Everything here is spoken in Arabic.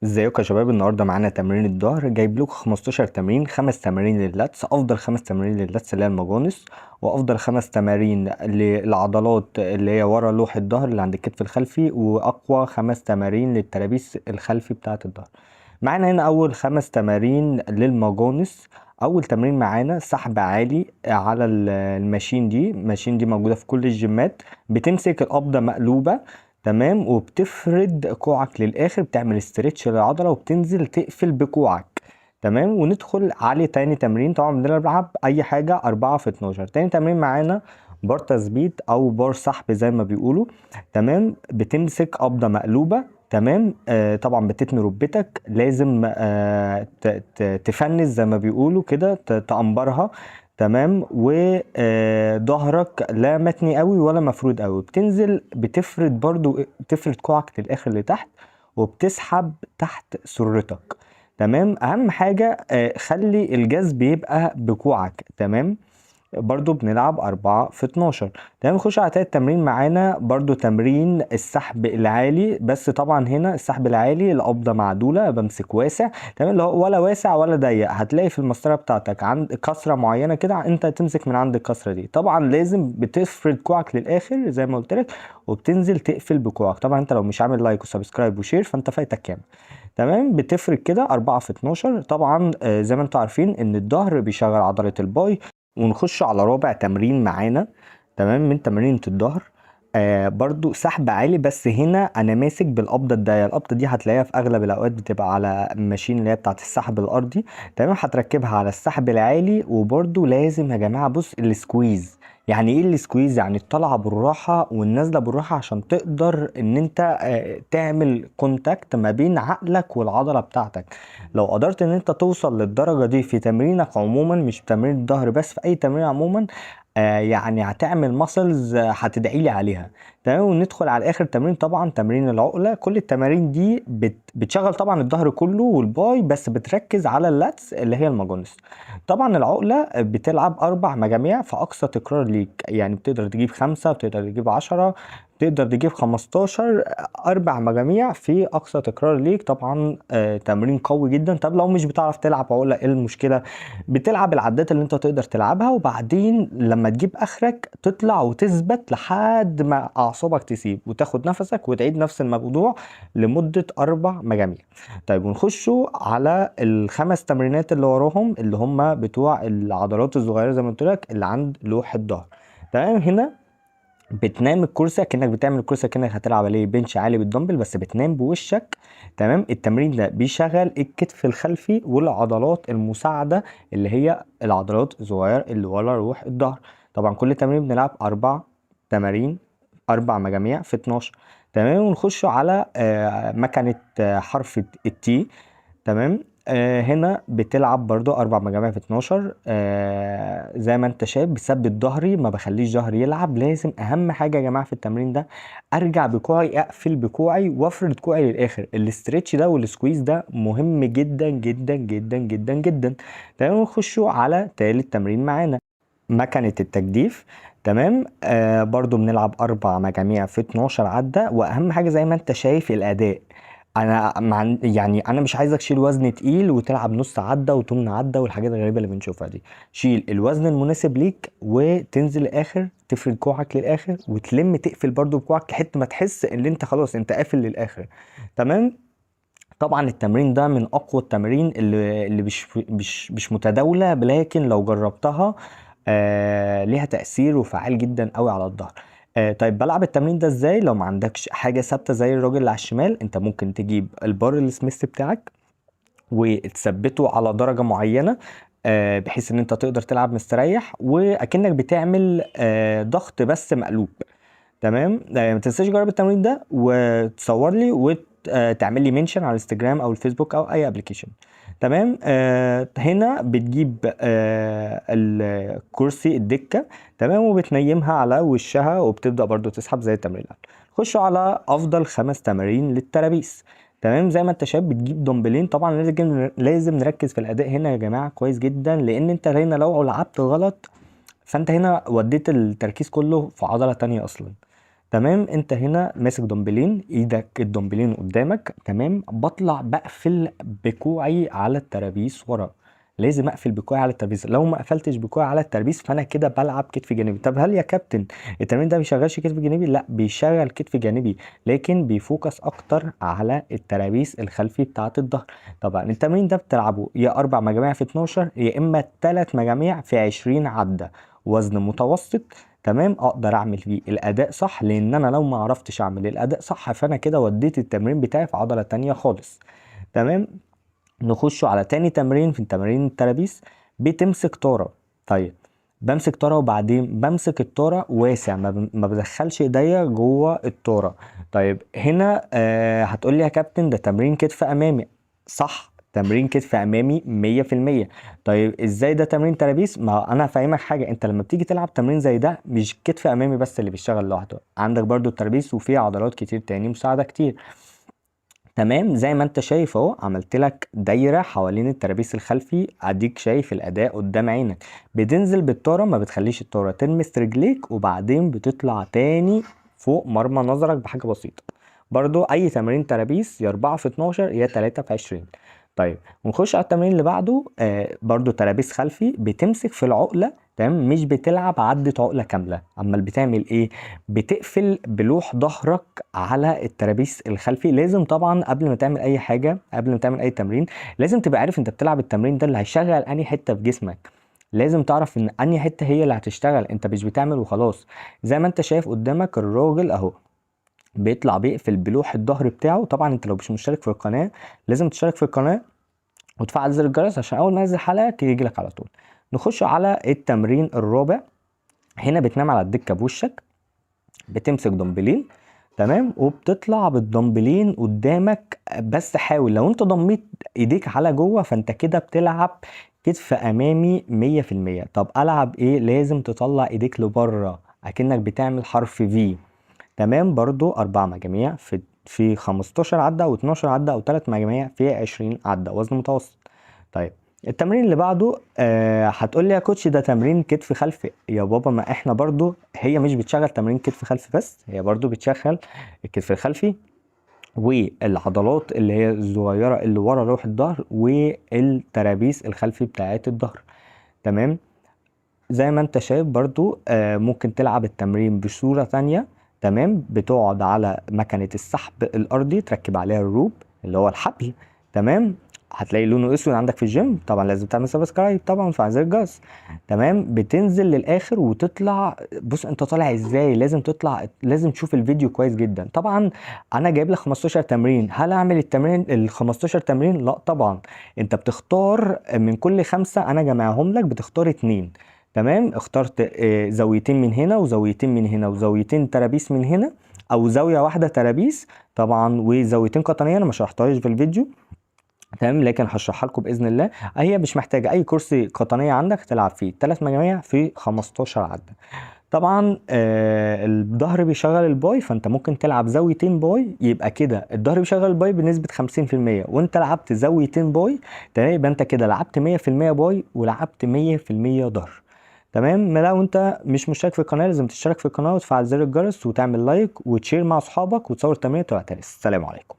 ازيكم يا شباب؟ النهارده معانا تمرين الظهر، جايب لكم 15 تمرين، 5 تمارين لللاتس، افضل 5 تمارين لللاتس اللي هي المجانس، وافضل 5 تمارين للعضلات اللي هي ورا لوح الظهر اللي عند الكتف الخلفي، واقوى 5 تمارين للترابيس الخلفي بتاعه الظهر. معانا هنا اول 5 تمارين للمجانس. اول تمرين معانا سحب عالي على الماشين دي موجوده في كل الجيمات. بتمسك القبضه مقلوبه، تمام، وبتفرد كوعك للاخر، بتعمل استرتش للعضله وبتنزل تقفل بكوعك. تمام، وندخل على تاني تمرين. طبعا بنلعب اي حاجه 4 في 12. تاني تمرين معانا بار تثبيت او بار سحب زي ما بيقولوا. تمام، بتمسك قبضه مقلوبه. تمام، طبعا بتتني ركبتك، لازم تفنش زي ما بيقولوا كده، تقنبرها. تمام، وظهرك لا متني قوي ولا مفرود قوي. بتنزل بتفرد برضو، تفرد كوعك للاخر لتحت، وبتسحب تحت سرتك. تمام، اهم حاجة خلي الجذب يبقى بكوعك. تمام، برضو بنلعب 4 في 12. تمام، نخش على تالت تمرين معانا، برضو تمرين السحب العالي. بس طبعا هنا السحب العالي القبضة معدولة، بمسك واسع. تمام، اللي هو ولا واسع ولا ضيق. هتلاقي في المسطرة بتاعتك عند كسرة معينة كده، انت تمسك من عند الكسرة دي. طبعا لازم بتفرد كوعك للآخر زي ما قلت لك، وبتنزل تقفل بكوعك. طبعا انت لو مش عامل لايك وسبسكرايب وشير فانت فايتك كام. تمام، بتفرد كده 4 في 12. طبعا زي ما انتوا عارفين ان الظهر بيشغل عضلة الباي. ونخش على رابع تمرين معانا، تمام، من تمرينة الظهر. برضو سحب عالي، بس هنا انا ماسك بالقبضه الضيقه. القبضه دي هتلاقيها في اغلب الاوقات بتبقى على الماشين اللي هي بتاعت السحب الارضي. تمام، هتركبها على السحب العالي. وبرضو لازم يا جماعه، بص السكويز. يعني ايه السكويز؟ يعني الطلعه بالراحه والنازله بالراحه، عشان تقدر ان انت تعمل كونتاكت ما بين عقلك والعضله بتاعتك. لو قدرت ان انت توصل للدرجة دي في تمرينك عموما، مش في تمرين الظهر بس، في اي تمرين عموما، يعني هتعمل ماسلز هتدعي لي عليها. تمام، وندخل على اخر تمرين، طبعا تمرين العقله. كل التمارين دي بتشغل طبعا الظهر كله والباي، بس بتركز على اللاتس اللي هي الماجونس. طبعا العقله بتلعب 4 مجاميع في اقصى تكرار ليك، يعني بتقدر تجيب 5، بتقدر تجيب 10، تقدر تجيب 15. 4 مجاميع في اقصى تكرار ليك. طبعا تمرين قوي جدا. طب لو مش بتعرف تلعب عقله، ايه المشكله؟ بتلعب العدات اللي انت تقدر تلعبها، وبعدين لما تجيب اخرك تطلع وتثبت لحد ما اعصابك تسيب، وتاخد نفسك وتعيد نفس الموضوع لمده 4 مجاميع. طيب، ونخشوا على الخمس تمرينات اللي وراهم، اللي هم بتوع العضلات الصغيره زي ما قلت لك، اللي عند لوح الظهر. تمام، هنا بتنام الكرسي كأنك بتعمل الكرسي كأنك هتلعب عليه بنش عالي بالدمبل، بس بتنام بوشك. تمام، التمرين ده بيشغل الكتف الخلفي والعضلات المساعدة، اللي هي العضلات الصغيرة اللي ورا روح الظهر. طبعا كل تمرين بنلعب 4 تمارين، 4 مجاميع في 12. تمام، ونخش على مكنة حرف التي. تمام، هنا بتلعب برضو 4 مجاميع في 12. زي ما انت شايف، بثبت ظهري، ما بخليش ظهري يلعب. لازم اهم حاجة يا جماعة في التمرين ده، ارجع بكوعي، اقفل بكوعي، وافرد كوعي للاخر. الاسترتش ده والسكويز ده مهم جدا جدا جدا جدا جدا. تمام، نخشوا على تالت تمرين معانا، مكنة التجديف. تمام، برضو بنلعب 4 مجاميع في 12 عدة. واهم حاجة زي ما انت شايف الاداء. انا يعني انا مش عايزك تشيل وزن تقيل وتلعب نص عدة وتمن عدة والحاجات الغريبة اللي بنشوفها دي. شيل الوزن المناسب ليك، وتنزل الاخر، تفرد كوعك للاخر، وتلم تقفل برضو بكوعك لحد ما تحس ان انت خلاص انت قافل للاخر. تمام. طبعا التمرين ده من اقوى التمارين اللي مش متداوله، لكن لو جربتها ليها تاثير وفعال جدا قوي على الظهر. طيب، بلعب التمرين ده ازاي؟ لو ما عندكش حاجه ثابته زي الراجل اللي على الشمال، انت ممكن تجيب البار السميث بتاعك وتثبته على درجه معينه، بحيث ان انت تقدر تلعب مستريح، واكنك بتعمل ضغط بس مقلوب. تمام، ما تنساش تجرب التمرين ده وتصور لي وتعمل لي منشن على الانستجرام او الفيسبوك او اي ابلكيشن. تمام، هنا بتجيب الكرسي الدكه. تمام، وبتنيمها على وشها، وبتبدا برضو تسحب زي التمرين اللي قبل. خش على افضل 5 تمارين للترابيس. تمام، زي ما انت شايف بتجيب دمبلين. طبعا لازم نركز في الاداء هنا يا جماعه كويس جدا، لان انت هنا لو لعبت غلط فانت هنا وديت التركيز كله في عضله تانية اصلا. تمام. انت هنا ماسك دمبلين، ايدك الدمبلين قدامك، تمام. بطلع بقفل بكوعي على الترابيز ورا، لازم اقفل بكوعي على الترابيز. لو ما قفلتش بكوعي على الترابيز فانا كده بلعب كتف جانبي. طب هل يا كابتن التمرين ده بيشغلش كتف جانبي؟ لا، بيشغل كتف جانبي، لكن بيفوكس اكتر على الترابيز الخلفي بتاعه الظهر. طبعا التمرين ده بتلعبه يا 4 مجاميع في 12 يا اما 3 مجاميع في 20 عده، وزن متوسط. تمام، اقدر اعمل فيه الاداء صح، لان انا لو ما عرفتش اعمل الاداء صح فانا كده وديت التمرين بتاعي في عضلة تانية خالص. تمام. نخش على تاني تمرين في تمارين الترابيز. بتمسك طارة. طيب بمسك طارة، وبعدين بمسك الطارة واسع، ما بدخلش ايديا جوه الطارة. طيب هنا هتقولي يا كابتن ده تمرين كتف امامي. صح، تمرين كتف امامي 100%. طيب ازاي ده تمرين ترابيز؟ ما انا هفهمك حاجة، انت لما بتيجي تلعب تمرين زي ده مش كتف امامي بس اللي بيشتغل لوحده، عندك برضو الترابيز وفيه عضلات كتير تاني مساعدة كتير. تمام، زي ما انت شايف اهو، عملت لك دايره حوالين الترابيس الخلفي، اديك شايف الاداء قدام عينك. بتنزل بالطاره، ما بتخليش الطاره تلمس رجليك، وبعدين بتطلع تاني فوق مرمى نظرك بحاجه بسيطه. برضو اي تمرين ترابيس يا 4 في 12 يا 3 في 20. طيب ونخش على التمرين اللي بعده. برضو ترابيس خلفي، بتمسك في العقله، تمام، مش بتلعب عدة عقلة كاملة. امال بتعمل ايه؟ بتقفل بلوح ظهرك على الترابيس الخلفي. لازم طبعا قبل ما تعمل اي حاجه، قبل ما تعمل اي تمرين، لازم تبقى عارف انت بتلعب التمرين ده اللي هيشغل انهي حته في جسمك. لازم تعرف ان انهي حته هي اللي هتشتغل، انت مش بتعمل وخلاص. زي ما انت شايف قدامك الراجل اهو، بيطلع بيقفل بلوح الظهر بتاعه. طبعا انت لو مش مشترك في القناه لازم تشترك في القناه وتفعل زر الجرس عشان اول ما انزل حلقه يجي لك على طول. نخش على التمرين الرابع. هنا بتنام على الدكه بوشك، بتمسك دمبلين، تمام، وبتطلع بالدمبلين قدامك. بس حاول لو انت ضميت ايديك على جوه فانت كده بتلعب كتف امامي 100%. طب العب ايه؟ لازم تطلع ايديك لبره اكنك بتعمل حرف في. تمام، برضو 4 مجاميع في 15 عدة او 12 عدة او 3 مجاميع في 20 عدة، وزن متوسط. طيب التمرين اللي بعده هتقول لي يا كوتش ده تمرين كتف خلفي. يا بابا ما احنا برضو هي مش بتشغل تمرين كتف خلفي بس، هي برضو بتشغل الكتف الخلفي والعضلات اللي هي الصغيرة اللي ورا روح الظهر والترابيس الخلفي بتاعت الظهر. تمام. زي ما انت شايف برضو ممكن تلعب التمرين بصورة تانية. تمام، بتقعد على مكنة السحب الأرضي، تركب عليها الروب اللي هو الحبل. تمام، هتلاقي لونه اسود عندك في الجيم، طبعا لازم تعمل سبسكرايب طبعا في زر الجرس. تمام، بتنزل للاخر وتطلع. بص انت طالع ازاي، لازم تطلع، لازم تشوف الفيديو كويس جدا. طبعا انا جايب لك 15 تمرين، هل اعمل التمرين ال 15 تمرين؟ لا طبعا، انت بتختار من كل 5 انا جمعهم لك، بتختار 2. تمام، اخترت زاويتين من هنا وزاويتين من هنا وزاويتين ترابيس من هنا، او زاويه واحده ترابيس طبعا وزاويتين قطنيه، انا ما شرحتهاش في الفيديو. تمام، لكن هشرحها لكم باذن الله. هي مش محتاجه اي كرسي قطنيه عندك، تلعب فيه 3 مجاميع في 15 عده. طبعا الظهر بيشغل الباي، فانت ممكن تلعب زاويتين باي، يبقى كده الظهر بيشغل الباي بنسبه 50%، وانت لعبت زاويتين باي. تمام، يبقى انت كده لعبت 100% باي ولعبت 100% ظهر. تمام. لو انت مش مشترك في القناه لازم تشترك في القناه وتفعل زر الجرس وتعمل لايك وتشير مع اصحابك وتصور تمرين وتبعتها لي. السلام عليكم.